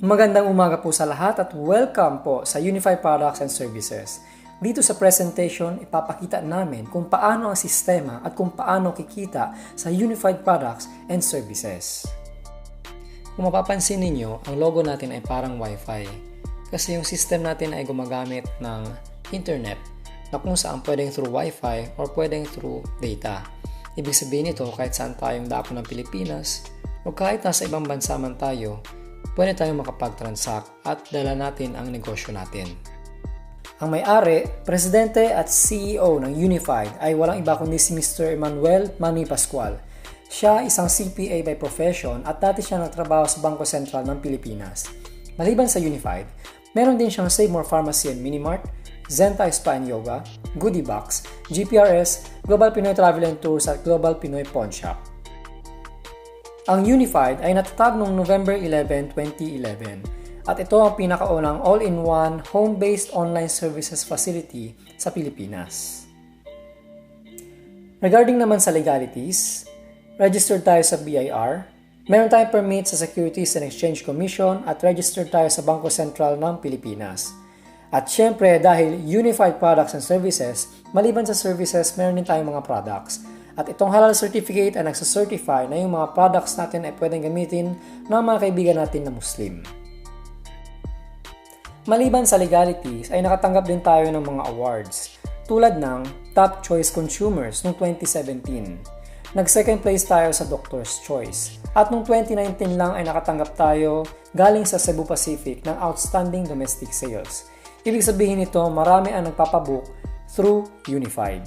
Magandang umaga po sa lahat at welcome po sa Unified Products and Services. Dito sa presentation, ipapakita namin kung paano ang sistema at kung paano kikita sa Unified Products and Services. Kung mapapansin ninyo, ang logo natin ay parang Wi-Fi kasi yung system natin ay gumagamit ng internet na kung saan pwedeng through Wi-Fi or pwedeng through data. Ibig sabihin nito kahit saan tayong dako ng Pilipinas o kahit nasa ibang bansa man tayo, pwede tayong makapag-transact at dala natin ang negosyo natin. Ang may-ari, presidente at CEO ng Unified ay walang iba kundi si Mr. Emmanuel Manny Pascual. Siya isang CPA by profession at dati siya nagtrabaho sa Bangko Sentral ng Pilipinas. Maliban sa Unified, meron din siyang Save More Pharmacy and Minimart, Zenta Spa and Yoga, Goodie Box, GPRS, Global Pinoy Travel and Tours at Global Pinoy Pawn Shop. Ang Unified ay natatag noong November 11, 2011 at ito ang pinakaunang all-in-one home-based online services facility sa Pilipinas. Regarding naman sa legalities, registered tayo sa BIR, meron tayong permit sa Securities and Exchange Commission at registered tayo sa Bangko Sentral ng Pilipinas. At syempre dahil Unified Products and Services, maliban sa services, meron din tayong mga products. At itong halal certificate ay nagsacertify na yung mga products natin ay pwedeng gamitin ng mga kaibigan natin na Muslim. Maliban sa legalities ay nakatanggap din tayo ng mga awards tulad ng Top Choice Consumers noong 2017. Nag-second place tayo sa Doctor's Choice. At noong 2019 lang ay nakatanggap tayo galing sa Cebu Pacific ng Outstanding Domestic Sales. Ibig sabihin nito marami ang nagpapabook through Unified.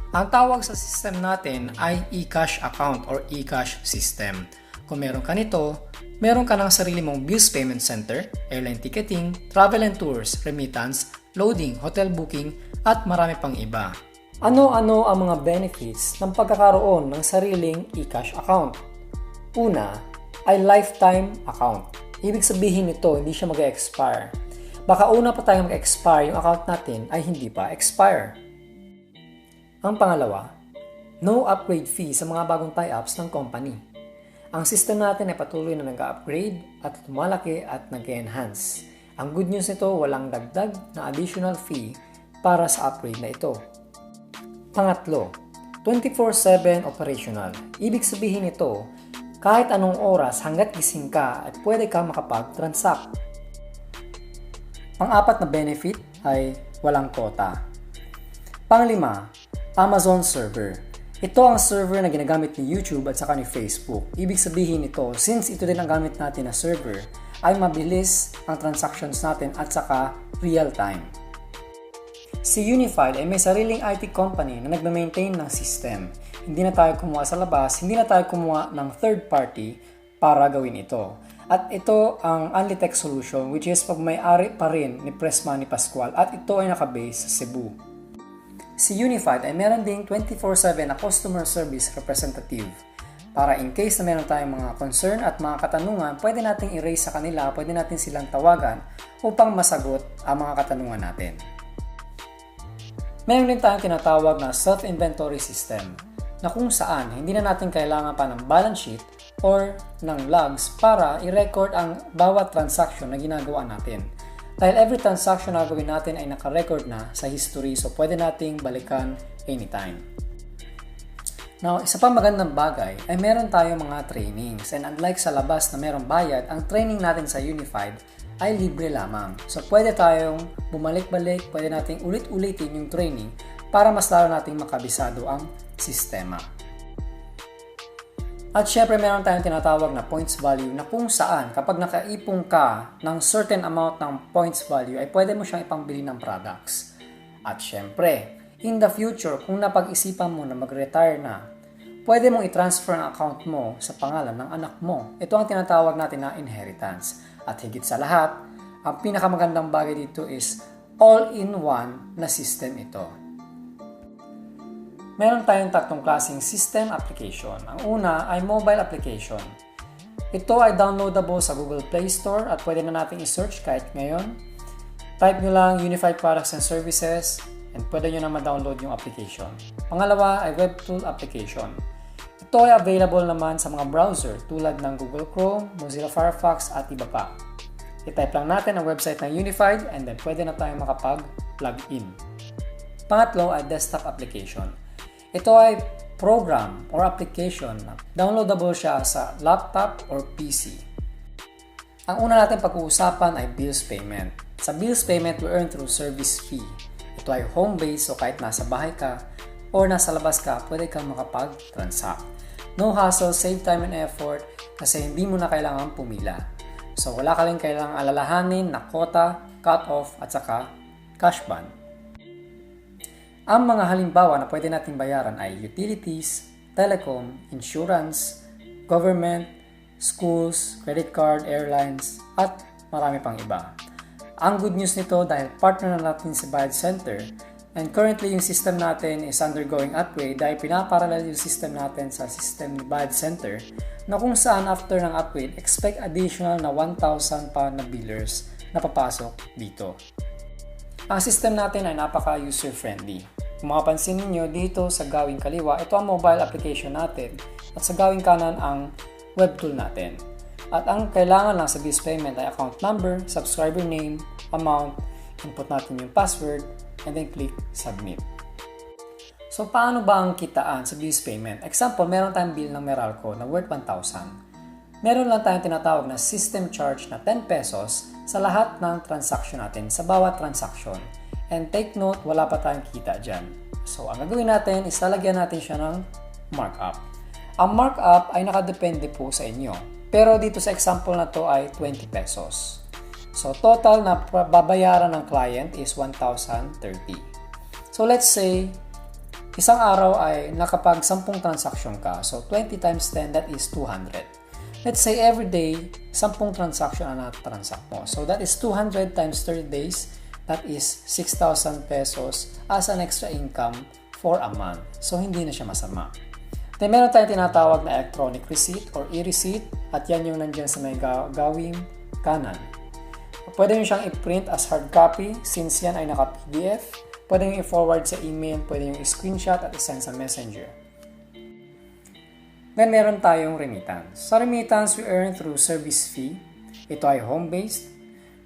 Ang tawag sa system natin ay e-cash account or e-cash system. Kung meron ka nito, meron ka ng sarili mong bills payment center, airline ticketing, travel and tours, remittance, loading, hotel booking, at marami pang iba. Ano-ano ang mga benefits ng pagkakaroon ng sariling e-cash account? Una ay lifetime account. Ibig sabihin nito, hindi siya mag-expire. Baka una pa tayo mag-expire, yung account natin ay hindi pa expire. Ang pangalawa, no upgrade fee sa mga bagong tie-ups ng company. Ang system natin ay patuloy na nag-upgrade at lumalaki at nag-enhance. Ang good news nito, walang dagdag na additional fee para sa upgrade na ito. Pangatlo, 24/7 operational. Ibig sabihin nito, kahit anong oras hanggat gising ka at pwede ka makapag-transact. Pang-apat na benefit ay walang quota. Panglima, Amazon server. Ito ang server na ginagamit ni YouTube at saka ni Facebook. Ibig sabihin nito, since ito din ang gamit natin na server, ay mabilis ang transactions natin at saka real time. Si Unified ay may sariling IT company na nagma-maintain ng system. Hindi na tayo kumuha sa labas, hindi na tayo kumuha ng third party para gawin ito. At ito ang Unlitech solution which is pag-may-ari pa rin ni Manny Pascual at ito ay nakabase sa Cebu. Si Unified ay meron ding 24/7 na customer service representative. Para in case na meron tayong mga concern at mga katanungan, pwede nating i-raise sa kanila, pwede natin silang tawagan upang masagot ang mga katanungan natin. Meron din tayong tinatawag na self-inventory system na kung saan hindi na natin kailangan pa ng balance sheet or ng logs para i-record ang bawat transaction na ginagawa natin. Dahil every transaction na gawin natin ay naka-record na sa history so pwede nating balikan anytime. Now, isa pa magandang bagay ay meron tayong mga trainings and unlike sa labas na merong bayad, ang training natin sa Unified ay libre lamang. So pwede tayong bumalik-balik, pwede nating ulit-ulitin yung training para mas lalo nating makabisado ang sistema. At syempre meron tayong tinatawag na points value na kung saan kapag nakaipong ka ng certain amount ng points value ay pwede mo siyang ipangbili ng products. At syempre, in the future kung napag-isipan mo na mag-retire na, pwede mong i-transfer ang account mo sa pangalan ng anak mo. Ito ang tinatawag natin na inheritance. At higit sa lahat, ang pinakamagandang bagay dito is all-in-one na system ito. Meron tayong tatlong klaseng system application. Ang una ay mobile application. Ito ay downloadable sa Google Play Store at pwede na natin i-search kahit ngayon. Type nyo lang Unified Products and Services and pwede nyo na ma-download yung application. Pangalawa ay web tool application. Ito ay available naman sa mga browser tulad ng Google Chrome, Mozilla Firefox at iba pa. I-type lang natin ang website ng Unified and then pwede na tayong makapag-log in. Pangatlo ay desktop application. Ito ay program or application na downloadable siya sa laptop or PC. Ang una natin pag-uusapan ay bills payment. Sa bills payment, we earn through service fee. Ito ay home-based, so kahit nasa bahay ka or nasa labas ka, pwede kang makapag-transact. No hassle, save time and effort kasi hindi mo na kailangan pumila. So wala ka rin kailangang alalahanin na quota, cut-off at saka cash ban. Ang mga halimbawa na pwede natin bayaran ay utilities, telecom, insurance, government, schools, credit card, airlines, at marami pang iba. Ang good news nito dahil partner na natin si Bayad Center and currently yung system natin is undergoing upgrade dahil pinaparallel yung system natin sa system ni Bayad Center na kung saan after ng upgrade, expect additional na 1,000 pa na billers na papasok dito. Ang system natin ay napaka-user-friendly. Kung makapansin ninyo dito sa gawing kaliwa, ito ang mobile application natin at sa gawing kanan ang web tool natin. At ang kailangan lang sa bills payment ay account number, subscriber name, amount, input natin yung password, and then click submit. So paano ba ang kitaan sa bills payment? Example, meron tayong bill ng Meralco na worth 1,000. Meron lang tayong tinatawag na system charge na 10 pesos sa lahat ng transaction natin, sa bawat transaction. And take note, wala pa tayong kita dyan. So, ang gagawin natin is lalagyan natin siya ng markup. Ang markup ay nakadepende po sa inyo. Pero dito sa example na to ay 20 pesos. So, total na babayaran ng client is 1,030. So, let's say, isang araw ay nakapag 10 transaction ka. So, 20 times 10, that is 200. Let's say, every day, 10 transaction ang na-transact mo. So, that is 200 times 30 days. That is 6,000 pesos as an extra income for a month. So, hindi na siya masama. Then, meron tayong tinatawag na electronic receipt or e-receipt at yan yung nandyan sa may gawing kanan. Pwede nyo siyang i-print as hard copy since yan ay naka-PDF. Pwede nyo i-forward sa email, pwede nyo i-screenshot at i-send sa messenger. Then, meron tayong remittance. Sa remittance, we earn through service fee. Ito ay home-based.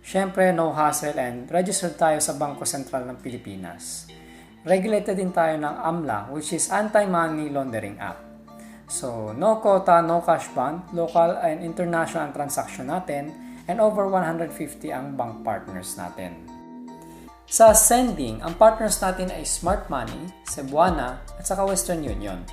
Siyempre, no hassle and registered tayo sa Bangko Sentral ng Pilipinas. Regulated din tayo ng AMLA, which is Anti-Money Laundering Act. So, no quota, no cash ban, local and international ang transaction natin, and over 150 ang bank partners natin. Sa sending, ang partners natin ay Smart Money, Cebuana, at saka Western Union.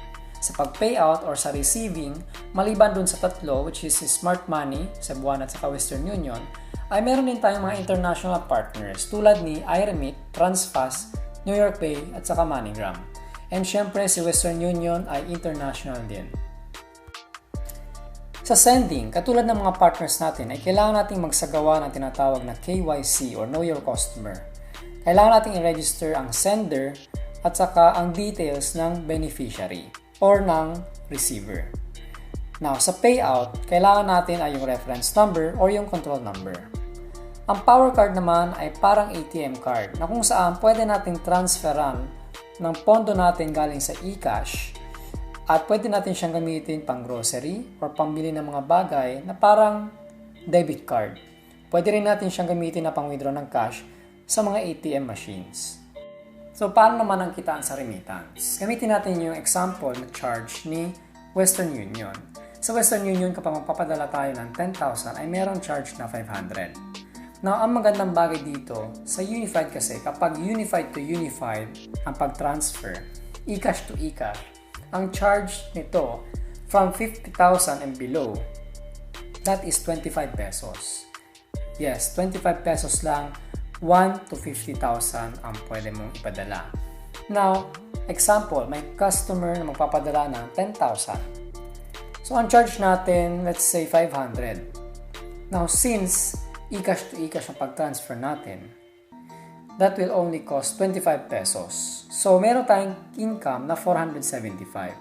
Sa pag-payout or sa receiving, maliban dun sa tatlo, which is Smart Money, Cebuana, at saka Western Union, ay meron din tayong mga international partners tulad ni iRemit, Transfast, New York Pay at saka MoneyGram. And syempre si Western Union ay international din. Sa sending, katulad ng mga partners natin ay kailangan nating magsagawa ng tinatawag na KYC or Know Your Customer. Kailangan nating i-register ang sender at saka ang details ng beneficiary or ng receiver. Now, sa payout, kailangan natin ay yung reference number or yung control number. Ang Power Card naman ay parang ATM card na kung saan pwede nating transferan ng pondo natin galing sa eCash at pwede natin siyang gamitin pang grocery or pambili ng mga bagay na parang debit card. Pwede rin natin siyang gamitin na pang withdraw ng cash sa mga ATM machines. So, paano naman ang kitaan sa remittance? Gamitin natin yung example na charge ni Western Union. Sa Western Union, kapag magpapadala tayo ng 10,000 ay merong charge na 500. Now, ang magandang bagay dito, sa Unified kasi, kapag Unified to Unified ang pag-transfer, eCash to eCash, ang charge nito from 50,000 and below, that is 25 pesos. Yes, 25 pesos lang, 1 to 50,000 ang pwede mong ipadala. Now, example, may customer na magpapadala ng 10,000. So, ang charge natin, let's say 500. Now, since eCash to eCash ang pag-transfer natin, that will only cost 25 pesos. So, meron tayong income na 475.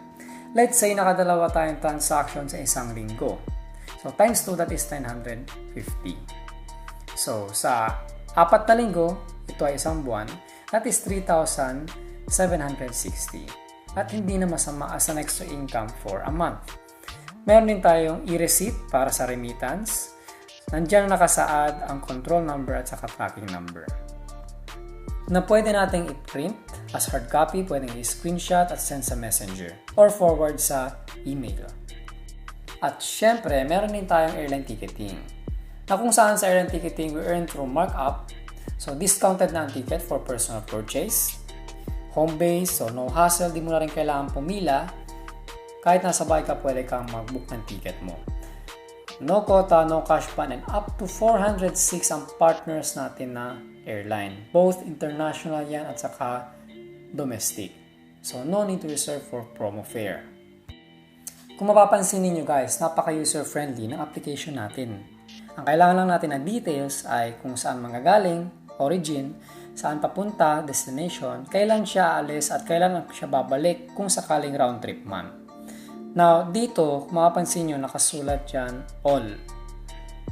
Let's say, nakadalawa tayong transaction sa isang linggo. So, times 2, that is 950. So, sa 4 na linggo, ito ay isang buwan, that is 3,760. at hindi na masama as an extra income for a month. Meron din tayong e-receipt para sa remittance. Nandiyan nakasaad ang control number at saka tracking number na pwede nating i-print as hard copy, pwedeng i-screenshot at send sa messenger or forward sa email. At syempre, meron din tayong airline ticketing na kung saan sa airline ticketing we earn through markup. So discounted na ang ticket for personal purchase, home base, so no hassle, di mo na rin kailangan pumila. Kahit nasa bahay ka, pwede kang mag-book ng ticket mo. No quota, no cash ban, and up to 406 ang partners natin na airline. Both international yan at saka domestic. So no need to reserve for promo fare. Kung mapapansin niyo guys, napaka-user-friendly ng application natin. Ang kailangan lang natin na details ay kung saan manggagaling, origin, saan papunta, destination, kailan siya aalis at kailan siya babalik kung sakaling round trip man. Now, dito, kung mapapansin nyo, nakasulat dyan, all.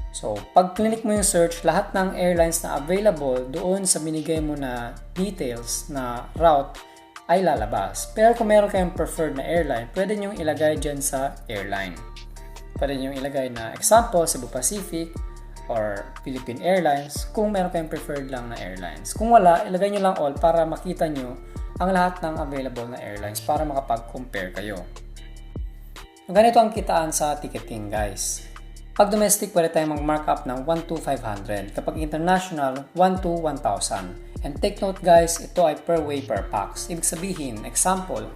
So, pag clinic mo yung search, lahat ng airlines na available doon sa binigay mo na details na route ay lalabas. Pero kung meron kayong preferred na airline, pwede nyo ilagay dyan sa airline. Pwede nyo ilagay na example, Cebu Pacific or Philippine Airlines kung meron kayong preferred lang na airlines. Kung wala, ilagay nyo lang all para makita nyo ang lahat ng available na airlines para makapag-compare kayo. Ganito ang kitaan sa ticketing guys. Pag domestic, pwede tayong mag-markup ng 1 to 500. Kapag international, 1 to 1,000. And take note guys, ito ay per way per pax. Ibig sabihin, example,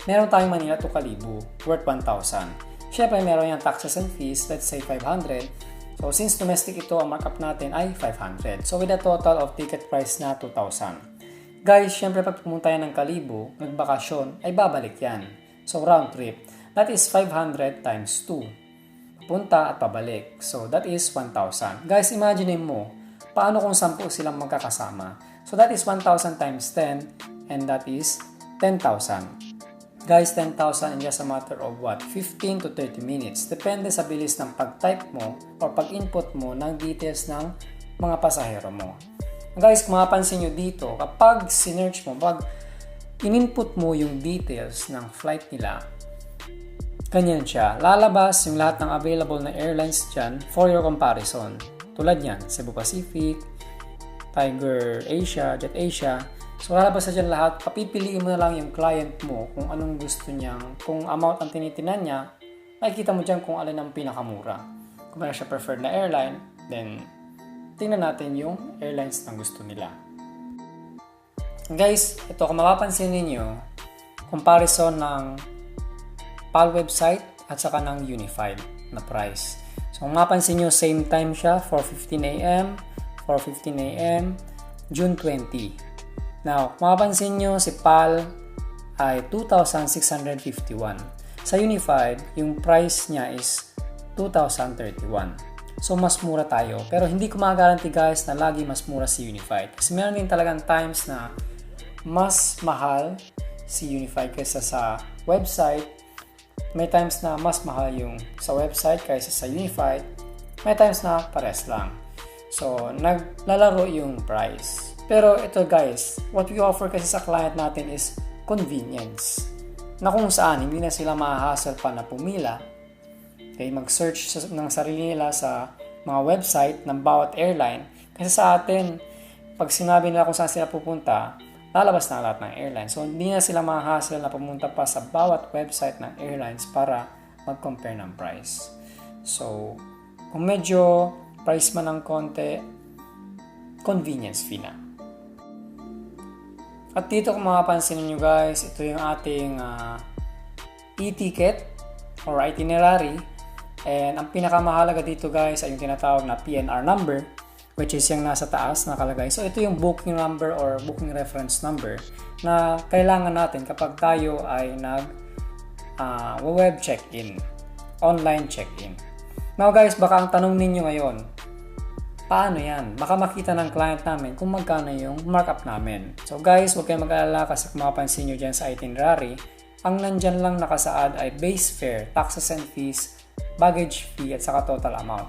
meron tayong Manila to Kalibu worth 1,000. Siyempre, meron yung taxes and fees, let's say 500. So, since domestic ito, ang markup natin ay 500. So, with a total of ticket price na 2,000. Guys, siyempre pag pumunta yan ng Kalibu, nagbakasyon, ay babalik yan. So, round trip. That is 500 times 2. Punta at pabalik. So, that is 1,000. Guys, imagine mo, paano kung 10 silang magkakasama? So, that is 1,000 times 10 and that is 10,000. Guys, 10,000 in just a matter of what? 15 to 30 minutes. Depende sa bilis ng pag-type mo or pag-input mo ng details ng mga pasahero mo. Guys, kung mapapansin nyo dito, kapag sinearch mo, pag in-input mo yung details ng flight nila, ganyan siya. Lalabas yung lahat ng available na airlines dyan for your comparison. Tulad yan, Cebu Pacific, Tiger Asia, Jet Asia. So lalabas na dyan lahat. Papipiliin mo na lang yung client mo kung anong gusto niyang, kung amount ang tinitinan niya, makikita mo dyan kung alin ang pinakamura. Kung meron siya preferred na airline, then tingnan natin yung airlines na gusto nila. Guys, ito kung mapapansin ninyo, comparison ng PAL website at saka ng Unified na price. So kung mapansin nyo, same time siya, 4:15 AM, 4:15 AM, June 20. Now, kung mapansin nyo, si PAL ay 2,651. Sa Unified, yung price niya is 2,031. So mas mura tayo. Pero hindi ko magaranti guys na lagi mas mura si Unified. Kasi meron din talagang times na mas mahal si Unified kaysa sa website. May times na mas mahal yung sa website kaysa sa Unified. May times na pares lang. So, naglalaro yung price. Pero ito guys, what we offer kasi sa client natin is convenience. Na kung saan, hindi na sila mahahassle pa na pumila. Okay, mag-search ng sarili nila sa mga website ng bawat airline. Kasi sa atin, pag sinabi nila kung saan sila pupunta, lalabas na lahat ng airlines. So, hindi na sila mahahassle na pumunta pa sa bawat website ng airlines para mag-compare ng price. So, kung medyo price man ng konti, convenience fee na. At dito kung mapapansin niyo guys, ito yung ating e-ticket or itinerary. And ang pinakamahalaga dito guys ay yung tinatawag na PNR number, which is yung nasa taas nakalagay. So ito yung booking number or booking reference number na kailangan natin kapag tayo ay web check-in, online check-in. Now guys, baka ang tanong ninyo ngayon, paano yan? Baka makita ng client namin kung magkano yung markup namin. So guys, huwag kayong mag-alala kasi kung mapapansin nyo dyan sa itinerary, ang nandyan lang nakasaad ay base fare, taxes and fees, baggage fee at saka total amount.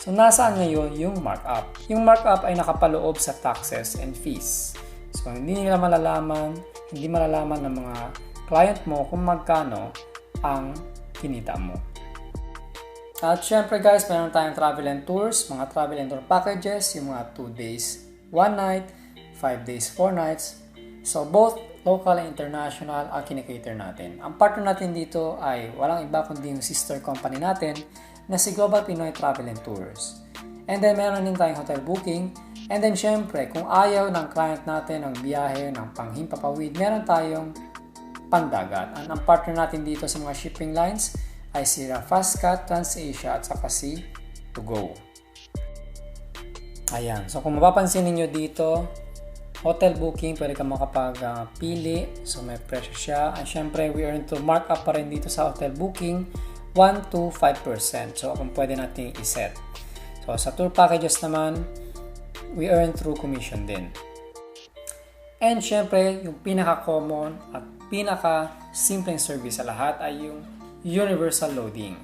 So, nasaan ngayon yung markup? Yung markup ay nakapaloob sa taxes and fees. So, hindi malalaman ng mga client mo kung magkano ang kinita mo. At syempre guys, meron tayong travel and tours, mga travel and tour packages, yung mga 2 days, 1 night, 5 days, 4 nights. So both local and international ang kinikater natin. Ang partner natin dito ay walang iba kundi yung sister company natin na si Global Pinoy Travel and Tours. And then meron din tayong hotel booking. And then syempre, kung ayaw ng client natin ng biyahe ng panghimpapawid, meron tayong pandagat. Ang partner natin dito sa mga shipping lines ay si Fastcat, TransAsia at saka si ToGo. Ayan. So kung mapapansin niyo dito, hotel booking, pwede ka makapag-pili. So may presyo siya. And syempre, we earn to mark up pa rin dito sa hotel booking 1 to 5%. So kung pwede natin iset. So sa tour packages naman, we earn through commission din. And syempre, yung pinaka-common at pinaka-simpleng service sa lahat ay yung universal loading.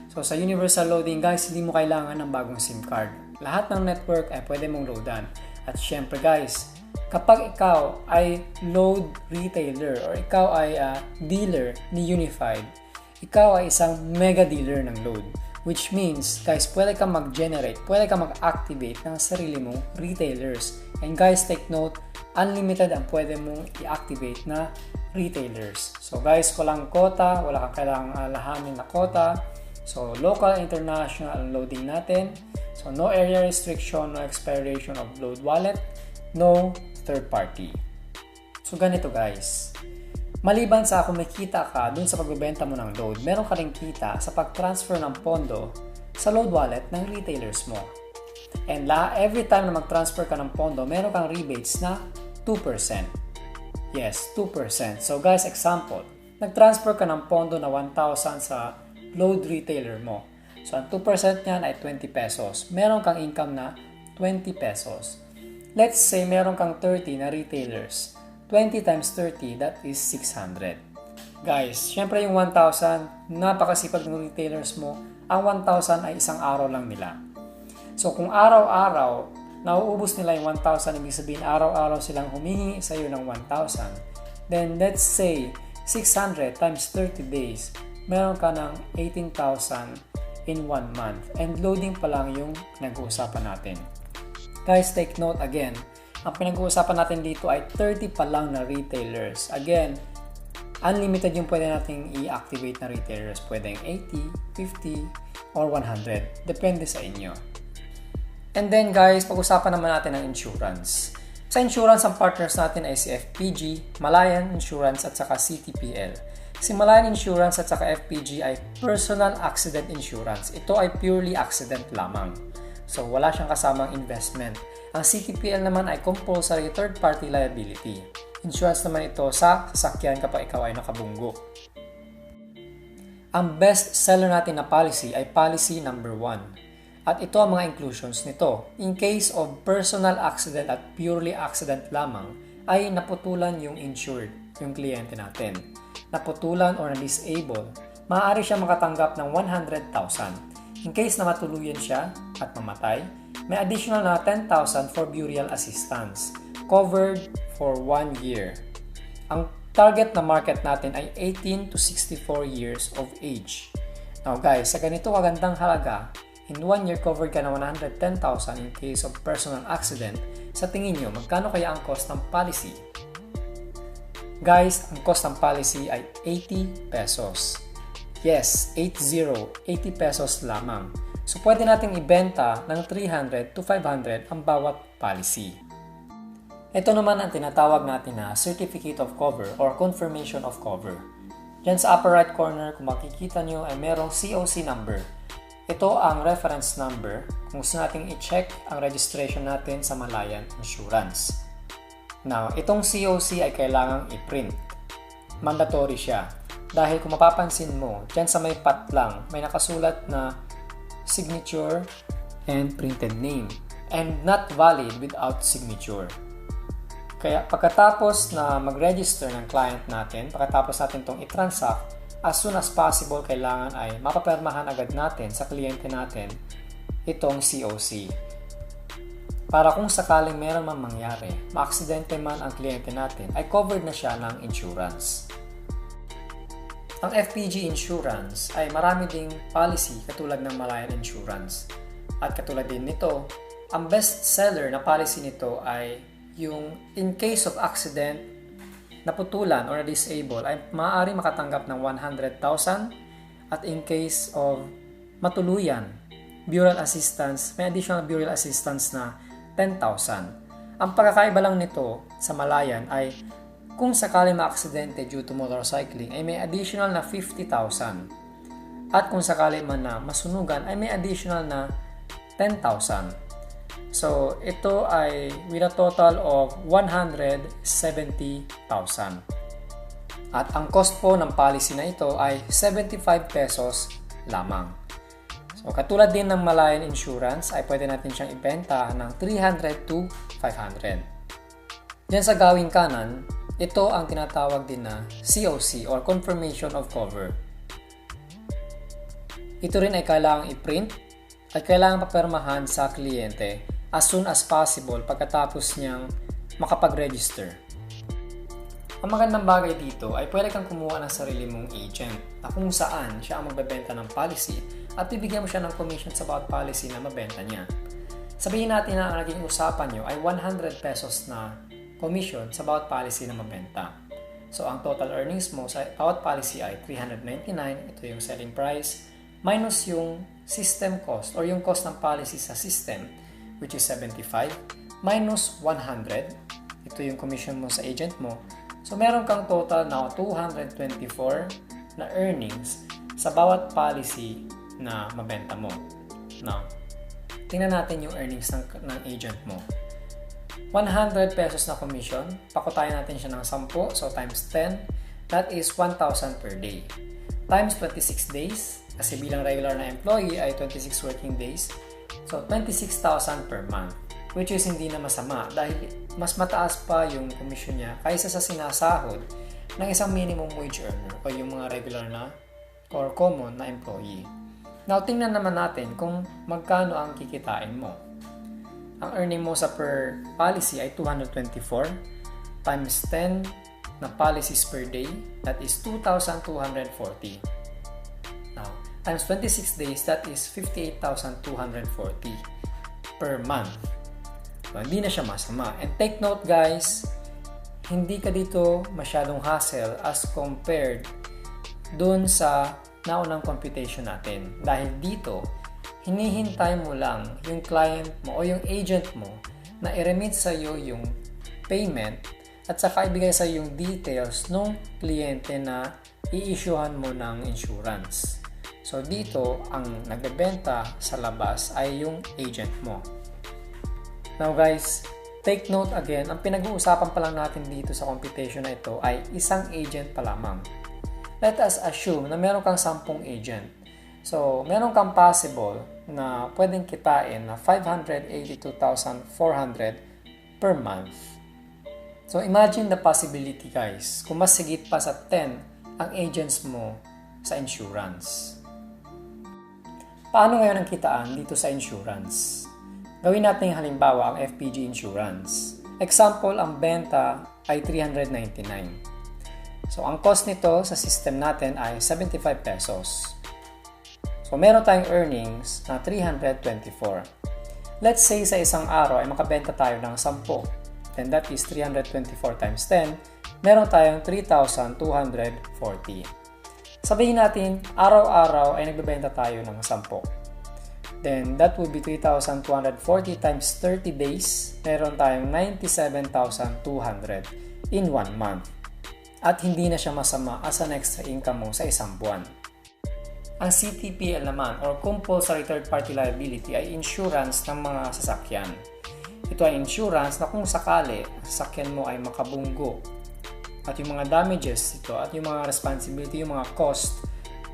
So sa universal loading guys, hindi mo kailangan ng bagong SIM card. Lahat ng network ay pwede mong loadan. At syempre guys, kapag ikaw ay load retailer or ikaw ay dealer ni Unified, ikaw ay isang mega dealer ng load. Which means, guys, pwede kang mag-generate, pwede kang mag-activate ng sarili mong retailers. And guys, take note, unlimited ang pwede mong i-activate na retailers. So guys, walang quota, wala kang kailangang alahanin na quota. So local and international ang loading natin. So no area restriction, no expiration of load wallet, no third party. So ganito guys. Maliban sa kung may kita ka dun sa pagbebenta mo ng load, meron ka rin kita sa pag-transfer ng pondo sa load wallet ng retailers mo. And every time na mag-transfer ka ng pondo, meron kang rebates na 2%. Yes, 2%. So guys, example, nag-transfer ka ng pondo na 1,000 sa load retailer mo. So ang 2% niyan ay 20 pesos. Meron kang income na 20 pesos. Let's say meron kang 30 na retailers. 20 times 30, that is 600. Guys, syempre yung 1,000, napakasipag ng retailers mo. Ang 1,000 ay isang araw lang nila. So kung araw-araw, nauubos nila yung 1,000, ibig sabihin araw-araw silang humingi sa iyo ng 1,000. Then let's say, 600 times 30 days, meron ka ng 18,000 in 1 month. And loading pa lang yung nag-uusapan natin. Guys, take note again, ang pinag-uusapan natin dito ay 30 pa lang na retailers. Again, unlimited yung pwede nating i-activate na retailers. Pwedeng 80, 50, or 100. Depende sa inyo. And then guys, pag-usapan naman natin ang insurance. Sa insurance, ang partners natin ay si FPG, Malayan Insurance at saka CTPL. Si Malayan Insurance at saka FPG ay personal accident insurance. Ito ay purely accident lamang. So wala siyang kasamang investment. Ang CTPL naman ay compulsory third-party liability. Insurance naman ito sa sasakyan kapag ikaw ay nakabunggo. Ang best seller natin na policy ay policy number 1. At ito ang mga inclusions nito. In case of personal accident at purely accident lamang, ay naputulan yung insured, yung kliyente natin. Naputulan or na-disable, maaari siya makatanggap ng 100,000. In case na matuluyan siya at mamatay, may additional na 10,000 for burial assistance, covered for 1 year. Ang target na market natin ay 18 to 64 years of age. Now guys, sa ganito kagandang halaga, in 1 year covered ka na 110,000 in case of personal accident. Sa tingin nyo, magkano kaya ang cost ng policy? Guys, ang cost ng policy ay 80 pesos. Yes, 80 pesos lamang. So pwede nating ibenta ng 300 to 500 ang bawat policy. Ito naman ang tinatawag natin na Certificate of Cover or Confirmation of Cover. Diyan sa upper right corner, kung makikita nyo ay merong COC number. Ito ang reference number kung gusto nating i-check ang registration natin sa Malayan Insurance. Now, itong COC ay kailangang i-print. Mandatory siya. Dahil kung mapapansin mo, dyan sa may pat lang, may nakasulat na signature and printed name and not valid without signature. Kaya pagkatapos na mag-register ng client natin, pagkatapos natin itong i-transact, as soon as possible kailangan ay mapapermahan agad natin sa kliyente natin itong COC. Para kung sakaling meron man mangyari, maaksidente man ang kliyente natin, ay covered na siya ng insurance. Ang FPG Insurance ay marami ding policy katulad ng Malayan Insurance. At katulad din nito, ang best seller na policy nito ay yung in case of accident, naputulan or na-disable ay maaari makatanggap ng 100,000 at in case of matuluyan, burial assistance, may additional burial assistance na 10,000. Ang pagkakaiba lang nito sa Malayan ay kung sakali ma-aksidente due to motorcycling ay may additional na 50,000. At kung sakali man na masunugan ay may additional na 10,000. So, ito ay with a total of 170,000. At ang cost po ng policy na ito ay 75 pesos lamang. So, katulad din ng Malayan Insurance ay pwede natin siyang ibenta ng 300 to 500. Diyan sa gawing kanan, ito ang tinatawag din na COC or Confirmation of Cover. Ito rin ay kailangang i-print at kailangang papermahan sa kliyente as soon as possible pagkatapos niyang makapag-register. Ang magandang bagay dito ay pwede kang kumuha ng sarili mong agent na kung saan siya ang magbebenta ng policy at bibigyan mo siya ng commission sa bawat policy na mabenta niya. Sabihin natin na ang naging usapan nyo ay 100 pesos na commission sa bawat policy na mabenta. So, ang total earnings mo sa bawat policy ay 399, ito yung selling price, minus yung system cost or yung cost ng policy sa system, which is 75, minus 100, ito yung commission mo sa agent mo. So, meron kang total na 224 na earnings sa bawat policy na mabenta mo. Now, tingnan natin yung earnings ng agent mo. 100 pesos na commission, pakutayan natin siya ng 10, so times 10, that is 1,000 per day. Times 26 days, kasi bilang regular na employee ay 26 working days, so 26,000 per month, which is hindi na masama dahil mas mataas pa yung commission niya kaysa sa sinasahod ng isang minimum wage earner o yung mga regular na or common na employee. Now, tingnan naman natin kung magkano ang kikitain mo. Ang earning mo sa per policy ay 224 times 10 na policies per day, that is 2,240. Now, times 26 days, that is 58,240 per month. So, hindi na siya masama. And take note guys, hindi ka dito masyadong hassle as compared dun sa naunang computation natin. Dahil dito, hinihintay mo lang yung client mo o yung agent mo na i-remit sa iyo yung payment at saka ibigay sa iyo yung details ng kliyente na i-issuehan mo ng insurance. So dito, ang nagbebenta sa labas ay yung agent mo. Now guys, take note again, ang pinag-uusapan pa lang natin dito sa computation na ito ay isang agent pa lamang. Let us assume na meron kang 10 agent. So, meron kang possible na pwedeng kitain na 582,400 per month. So, imagine the possibility guys, kung mas sigit pa sa 10 ang agents mo sa insurance. Paano ngayon ang kitaan dito sa insurance? Gawin natin halimbawa ang FPG Insurance. Example, ang benta ay 399. So, ang cost nito sa system natin ay 75 pesos. So, meron tayong earnings na 324. Let's say sa isang araw ay makabenta tayo ng 10. Then that is 324 times 10. Meron tayong 3,240. Sabihin natin, araw-araw ay nagbebenta tayo ng 10. Then that would be 3,240 times 30 days. Meron tayong 97,200 in 1 month. At hindi na siya masama as an extra income mo sa isang buwan. Ang CTPL naman or Compulsory Third Party Liability ay insurance ng mga sasakyan. Ito ay insurance na kung sakali ang sasakyan mo ay makabunggo at yung mga damages ito at yung mga responsibility, yung mga cost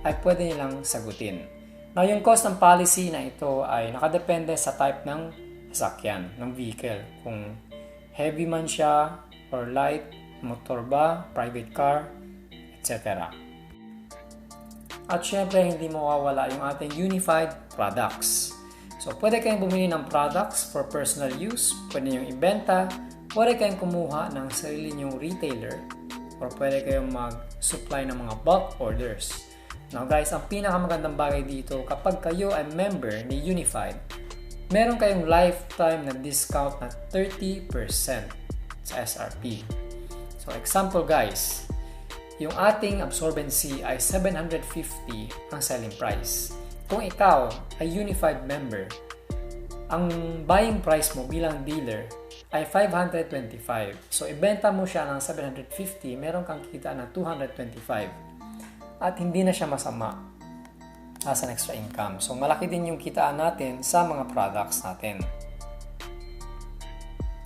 ay pwede nilang sagutin. Now, yung cost ng policy na ito ay nakadepende sa type ng sasakyan, ng vehicle. Kung heavy man siya or light, motor ba, private car, etc. At syempre, hindi mawawala yung ating unified products. So, pwede kayong bumili ng products for personal use, pwede nyo ibenta, pwede kayong kumuha ng sarili nyong retailer, or pwede kayong supply ng mga bulk orders. Now guys, ang pinakamagandang bagay dito, kapag kayo ay member ni Unified, meron kayong lifetime na discount na 30% sa SRP. So example guys, yung ating absorbency ay 750 ang selling price. Kung ikaw ay Unified member, ang buying price mo bilang dealer ay 525. So ibenta mo siya ng 750, meron kang kita na 225. At hindi na siya masama as an extra income. So malaki din yung kitaan natin sa mga products natin.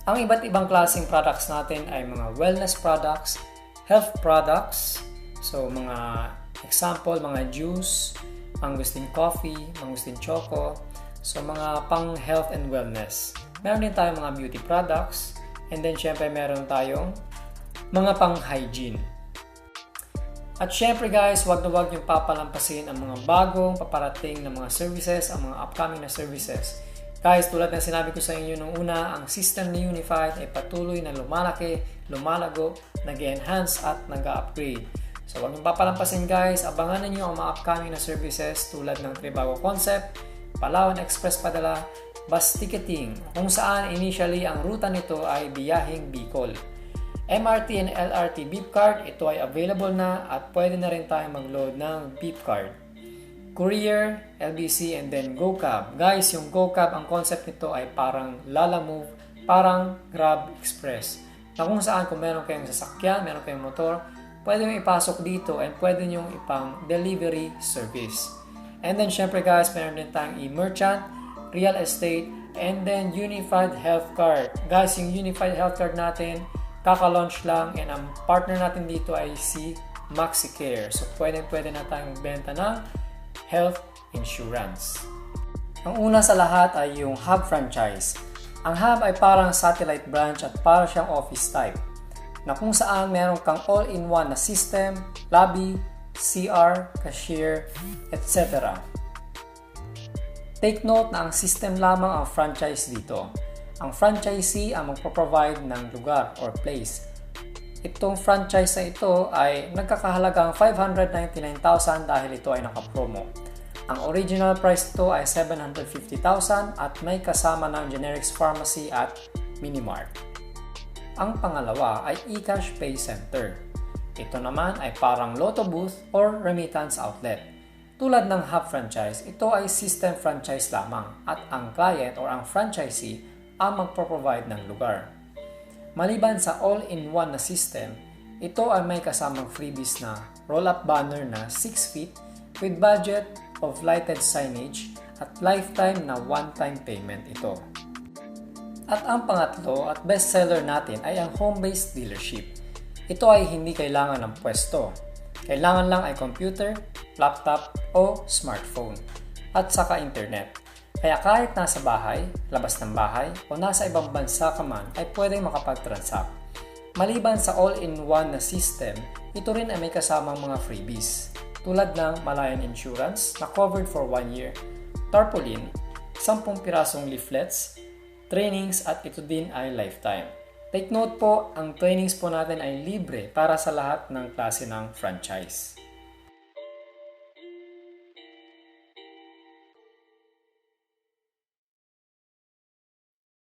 Ang iba't ibang klaseng products natin ay mga wellness products, health products, so mga example, mga juice, mangustin coffee, mangustin choco, so mga pang health and wellness. Meron din tayong mga beauty products, and then syempre meron tayong mga pang hygiene. At syempre guys, wag na wag niyong papalampasin ang mga bagong paparating na mga services, ang mga upcoming na services. Guys, tulad ng sinabi ko sa inyo nung una, ang system ni Unified ay patuloy na lumalaki, lumalago, nag-enhance at nag-upgrade. So wag niyong papalampasin guys, abangan niyo ang mga upcoming na services tulad ng Tribago Concept, Palawan Express Padala, bus ticketing, kung saan initially ang ruta nito ay biyaheng Bicol. MRT and LRT beep card, ito ay available na at pwede na rin tayo mag-load ng beep card. Courier, LBC, and then GoCab. Guys, yung GoCab, ang concept nito ay parang Lalamove, parang Grab Express. Na kung saan kung meron kayong sasakyan, meron kayong motor, pwede nyo ipasok dito and pwede nyo ipang delivery service. And then syempre guys, meron din tayong e-merchant, real estate, and then Unified Health Card. Guys, yung Unified Health Card natin, kaka-launch lang, and ang partner natin dito ay si MaxiCare. So pwede na tayong benta ng health insurance. Ang una sa lahat ay yung Hub franchise. Ang Hub ay parang satellite branch at para siyang office type, na kung saan meron kang all-in-one na system, lobby, CR, cashier, etc. Take note na ang system lamang ang franchise dito. Ang franchisee ang magpo-provide ng lugar or place. Itong franchise na ito ay nagkakahalagang 599,000 dahil ito ay naka-promo. Ang original price ito ay 750,000 at may kasama ng generics pharmacy at minimart. Ang pangalawa ay eCash Pay Center. Ito naman ay parang lotto booth or remittance outlet. Tulad ng Hub franchise, ito ay system franchise lamang at ang client or ang franchisee ang magpo-provide ng lugar. Maliban sa all-in-one na system, ito ay may kasamang freebies na roll-up banner na 6 feet with budget of lighted signage at lifetime na one-time payment ito. At ang pangatlo at bestseller natin ay ang home-based dealership. Ito ay hindi kailangan ng pwesto. Kailangan lang ay computer, laptop o smartphone at saka internet. Kaya kahit nasa bahay, labas ng bahay, o nasa ibang bansa ka man ay pwedeng makapag-transact. Maliban sa all-in-one na system, ito rin ay may kasamang mga freebies. Tulad ng Malayan Insurance na covered for 1 year, tarpaulin, 10 pirasong leaflets, trainings at ito din ay lifetime. Take note po, ang trainings po natin ay libre para sa lahat ng klase ng franchise.